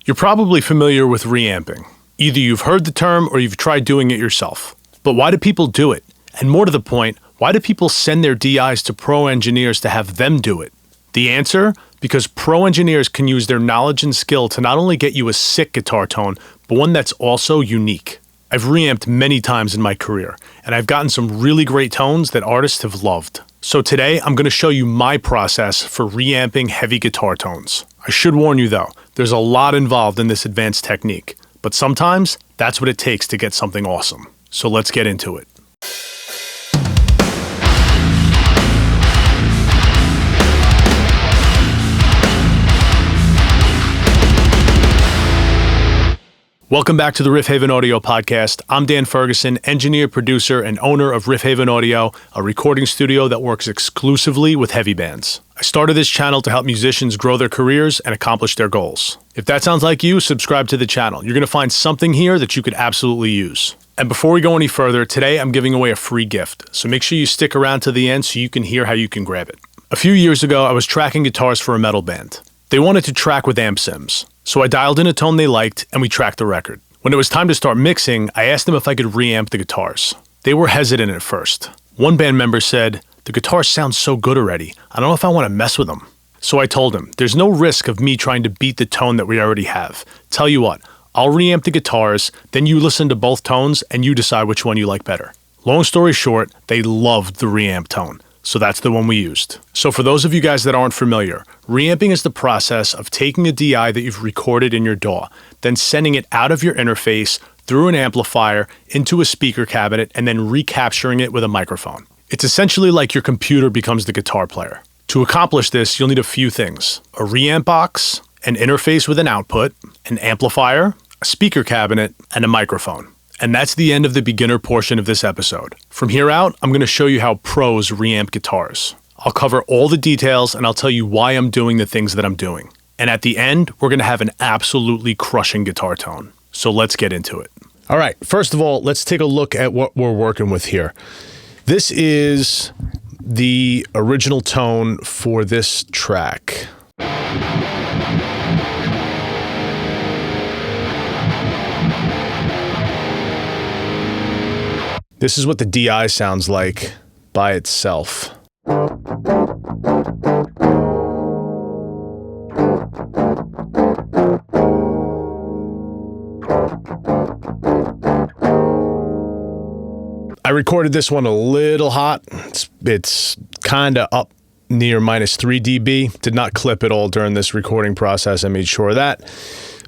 You're probably familiar with reamping. Either you've heard the term or you've tried doing it yourself. But why do people do it? And more to the point, why do people send their DIs to pro engineers to have them do it? The answer? Because pro engineers can use their knowledge and skill to not only get you a sick guitar tone, but one that's also unique. I've reamped many times in my career, and I've gotten some really great tones that artists have loved. So today, I'm going to show you my process for reamping heavy guitar tones. I should warn you though, there's a lot involved in this advanced technique, but sometimes that's what it takes to get something awesome. So let's get into it. Welcome back to the Riff Haven Audio Podcast. I'm Dan Ferguson, engineer, producer, and owner of Riff Haven Audio, a recording studio that works exclusively with heavy bands. I started this channel to help musicians grow their careers and accomplish their goals. If that sounds like you, subscribe to the channel. You're going to find something here that you could absolutely use. And before we go any further, today I'm giving away a free gift, so make sure you stick around to the end so you can hear how you can grab it. A few years ago, I was tracking guitars for a metal band. They wanted to track with amp sims, so I dialed in a tone they liked and we tracked the record. When it was time to start mixing, I asked them if I could reamp the guitars. They were hesitant at first. One band member said, "The guitars sound so good already, I don't know if I want to mess with them." So I told him, there's no risk of me trying to beat the tone that we already have. Tell you what, I'll reamp the guitars, then you listen to both tones and you decide which one you like better. Long story short, they loved the reamp tone. So that's the one we used. So for those of you guys that aren't familiar, reamping is the process of taking a DI that you've recorded in your DAW, then sending it out of your interface through an amplifier into a speaker cabinet and then recapturing it with a microphone. It's essentially like your computer becomes the guitar player. To accomplish this, you'll need a few things: a reamp box, an interface with an output, an amplifier, a speaker cabinet, and a microphone. And that's the end of the beginner portion of this episode. From here out, I'm going to show you how pros reamp guitars. I'll cover all the details and I'll tell you why I'm doing the things that I'm doing. And at the end, we're going to have an absolutely crushing guitar tone. So let's get into it. All right, first of all, let's take a look at what we're working with here. This is the original tone for this track. This is what the DI sounds like by itself. I recorded this one a little hot. It's kind of up near -3 dB. Did not clip it all during this recording process. I made sure of that.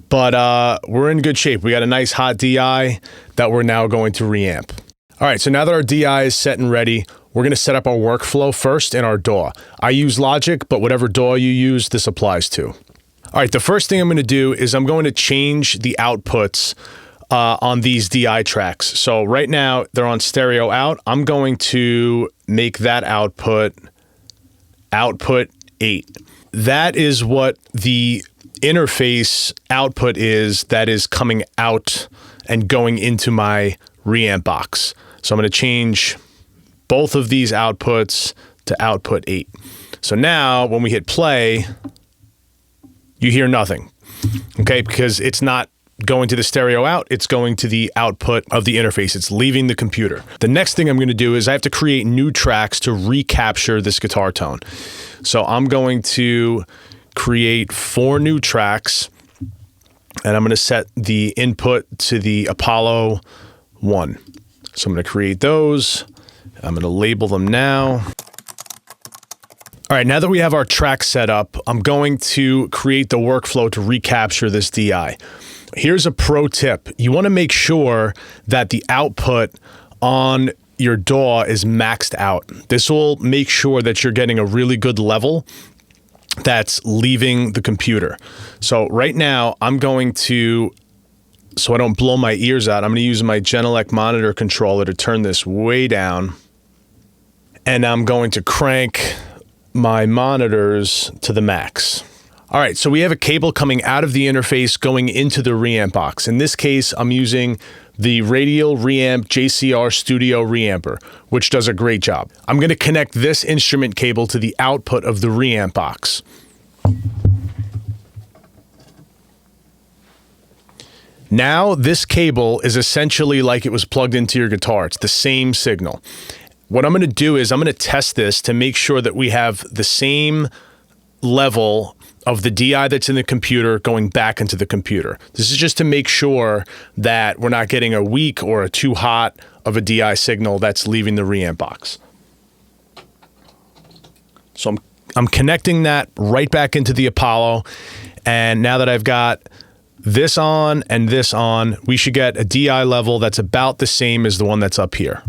But we're in good shape. We got a nice hot DI that we're now going to reamp. All right, so now that our DI is set and ready, we're going to set up our workflow first in our DAW. I use Logic, but whatever DAW you use, this applies to. All right, the first thing I'm going to do is I'm going to change the outputs on these DI tracks. So right now, they're on stereo out. I'm going to make that output 8. That is what the interface output is that is coming out and going into my reamp box. So I'm going to change both of these outputs to output 8. So now when we hit play, you hear nothing, okay? Because it's not going to the stereo out, it's going to the output of the interface. It's leaving the computer. The next thing I'm going to do is I have to create new tracks to recapture this guitar tone. So I'm going to create 4 new tracks and I'm going to set the input to the Apollo 1. So I'm going to create those. I'm going to label them now. All right, now that we have our track set up, I'm going to create the workflow to recapture this DI. Here's a pro tip. You want to make sure that the output on your DAW is maxed out. This will make sure that you're getting a really good level that's leaving the computer. So right now, I'm going to, so I don't blow my ears out, I'm going to use my Genelec monitor controller to turn this way down. And I'm going to crank my monitors to the max. All right, so we have a cable coming out of the interface going into the reamp box. In this case, I'm using the Radial Reamp JCR Studio Reamper, which does a great job. I'm going to connect this instrument cable to the output of the reamp box. Now this cable is essentially like it was plugged into your guitar. It's the same signal. What I'm going to do is I'm going to test this to make sure that we have the same level of the DI that's in the computer going back into the computer. This is just to make sure that we're not getting a weak or a too hot of a DI signal that's leaving the reamp box. So I'm connecting that right back into the Apollo, and now that I've got this on and this on, we should get a DI level that's about the same as the one that's up here.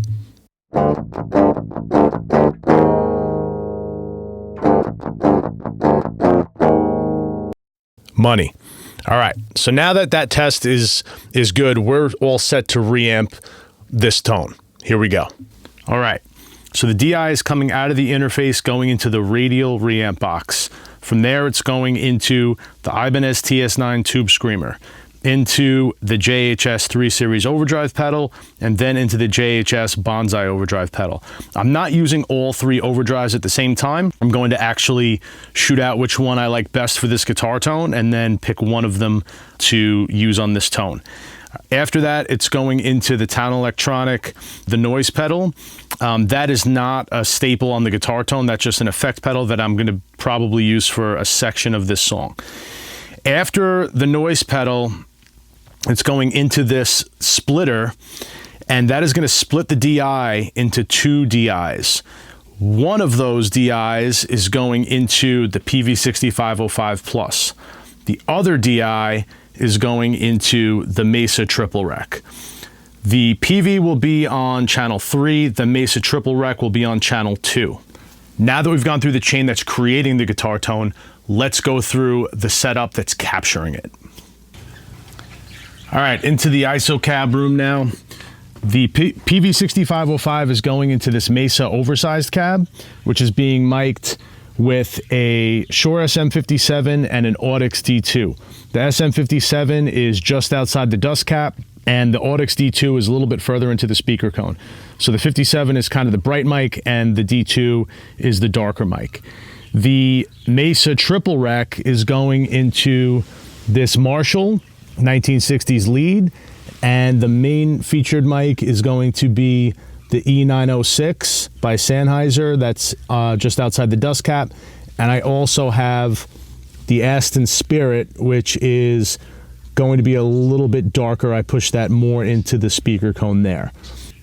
Money. All right, so now that that test is good, we're all set to reamp this tone. Here we go. All right, so the DI is coming out of the interface, going into the Radial reamp box. From there, it's going into the Ibanez TS9 tube screamer, into the JHS 3 Series overdrive pedal, and then into the JHS Bonsai overdrive pedal. I'm not using all three overdrives at the same time. I'm going to actually shoot out which one I like best for this guitar tone and then pick one of them to use on this tone. After that, it's going into the Town Electronic, the noise pedal. That is not a staple on the guitar tone. That's just an effect pedal that I'm going to probably use for a section of this song. After the noise pedal, it's going into this splitter, and that is going to split the DI into two DIs. One of those DIs is going into the Peavey 6505 Plus. The other DI is going into the Mesa Triple Rec. The Peavey will be on channel 3, the Mesa Triple Rec will be on channel 2. Now that we've gone through the chain that's creating the guitar tone, let's go through the setup that's capturing it. All right, into the ISO cab room now. The Peavey 6505 is going into this Mesa oversized cab, which is being mic'd with a Shure SM57 and an Audix D2. The SM57 is just outside the dust cap, and the Audix D2 is a little bit further into the speaker cone. So the 57 is kind of the bright mic, and the D2 is the darker mic. The Mesa Triple Rec is going into this Marshall 1960s lead, and the main featured mic is going to be the E906 by Sennheiser. That's just outside the dust cap. And I also have the Aston Spirit, which is going to be a little bit darker. I pushed that more into the speaker cone there.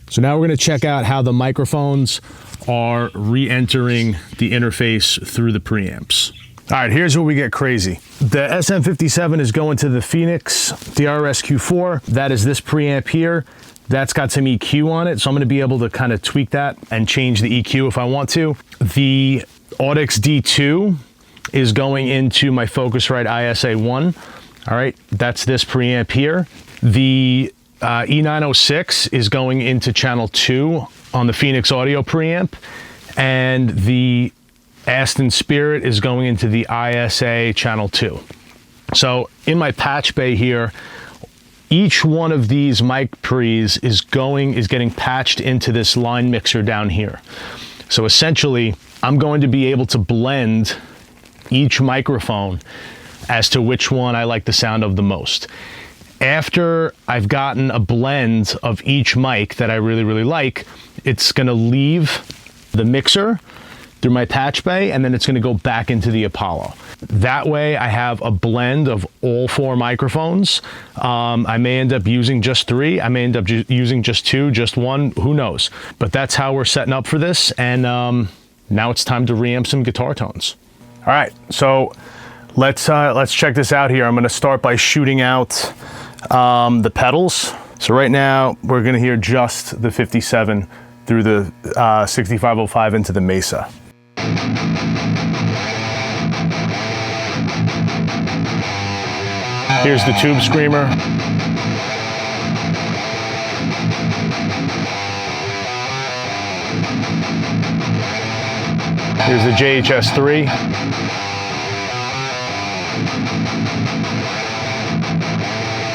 So now we're going to check out how the microphones are re-entering the interface through the preamps. All right, here's where we get crazy. The SM57 is going to the Phoenix DRS Q4. That is this preamp here. That's got some EQ on it, so I'm going to be able to kind of tweak that and change the EQ if I want to. The Audix D2 is going into my Focusrite ISA1. All right, that's this preamp here. The E906 is going into channel 2 on the Phoenix Audio preamp, and the Aston Spirit is going into the ISA channel 2. So in my patch bay here, each one of these mic pre's is getting patched into this line mixer down here. So essentially, I'm going to be able to blend each microphone as to which one I like the sound of the most. After I've gotten a blend of each mic that I really, really like, it's going to leave the mixer through my patch bay, and then it's going to go back into the Apollo. That way I have a blend of all 4 microphones. I may end up using just 3. I may end up using just 2, just 1, who knows? But that's how we're setting up for this, and now it's time to reamp some guitar tones. All right, so let's check this out here. I'm going to start by shooting out the pedals. So right now we're going to hear just the 57 through the 6505 into the Mesa. Here's the tube screamer. Here's the JHS 3.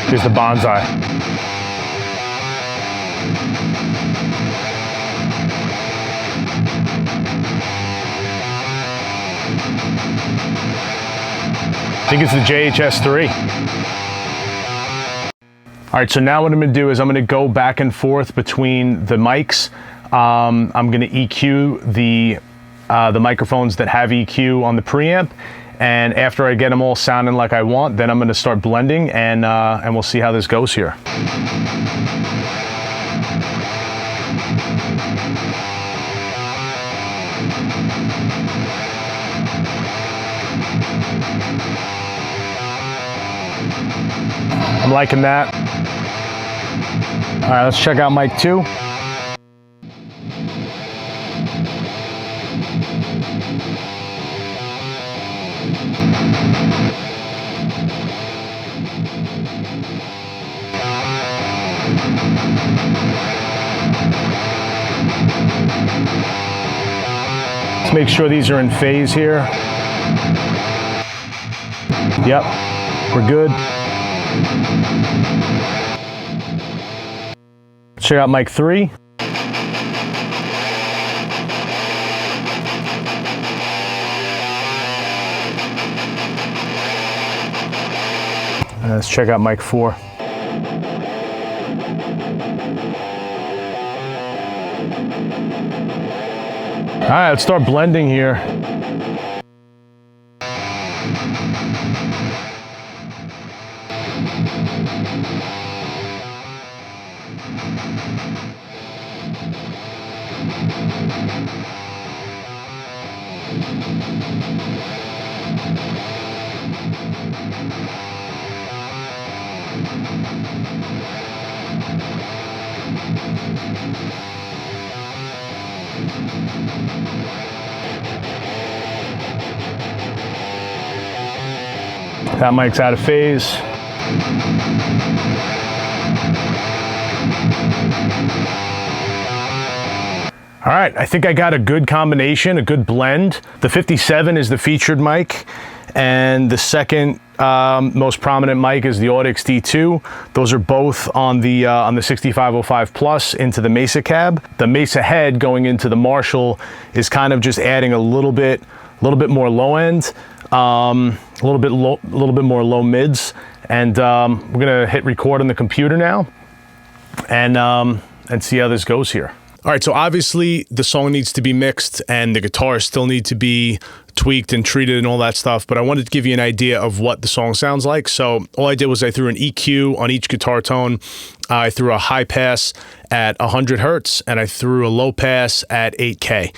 Here's the Bonsai. I think it's the JHS 3. All right, so now what I'm gonna do is I'm gonna go back and forth between the mics. I'm gonna EQ the microphones that have EQ on the preamp, and after I get them all sounding like I want, then I'm gonna start blending, and we'll see how this goes here. I'm liking that. All right, let's check out mic 2. Let's make sure these are in phase here. Yep, we're good. Check out mic 3. Let's check out mic 4. All right, let's start blending here. That mic's out of phase. All right, I think I got a good combination, a good blend. The 57 is the featured mic, and the second most prominent mic is the Audix D2. Those are both on the 6505 Plus into the Mesa cab. The Mesa head going into the Marshall is kind of just adding a little bit more low end, a little bit more low mids, and we're gonna hit record on the computer now, and see how this goes here. All right, so obviously the song needs to be mixed and the guitars still need to be tweaked and treated and all that stuff, but I wanted to give you an idea of what the song sounds like. So all I did was I threw an EQ on each guitar tone. I threw a high pass at 100 Hertz and I threw a low pass at 8K.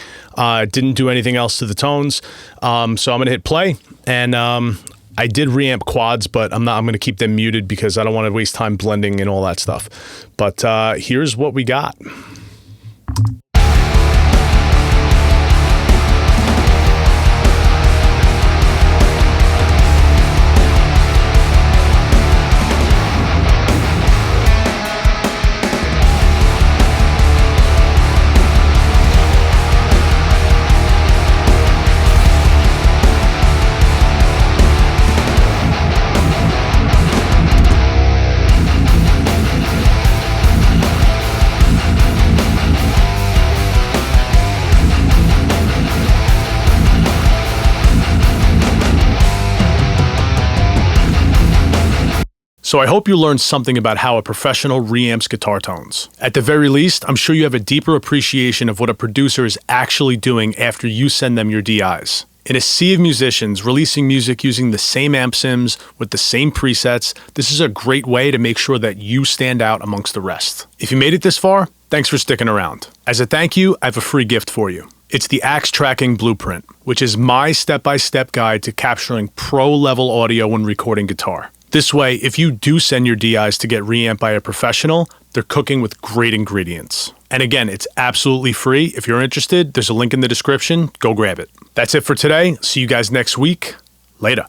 Didn't do anything else to the tones. So I'm gonna hit play, and I did reamp quads, but I'm gonna keep them muted because I don't wanna waste time blending and all that stuff. But here's what we got. So I hope you learned something about how a professional reamps guitar tones. At the very least, I'm sure you have a deeper appreciation of what a producer is actually doing after you send them your DIs. In a sea of musicians releasing music using the same amp sims with the same presets, this is a great way to make sure that you stand out amongst the rest. If you made it this far, thanks for sticking around. As a thank you, I have a free gift for you. It's the Axe Tracking Blueprint, which is my step-by-step guide to capturing pro-level audio when recording guitar. This way, if you do send your DIs to get reamped by a professional, they're cooking with great ingredients. And again, it's absolutely free. If you're interested, there's a link in the description. Go grab it. That's it for today. See you guys next week. Later.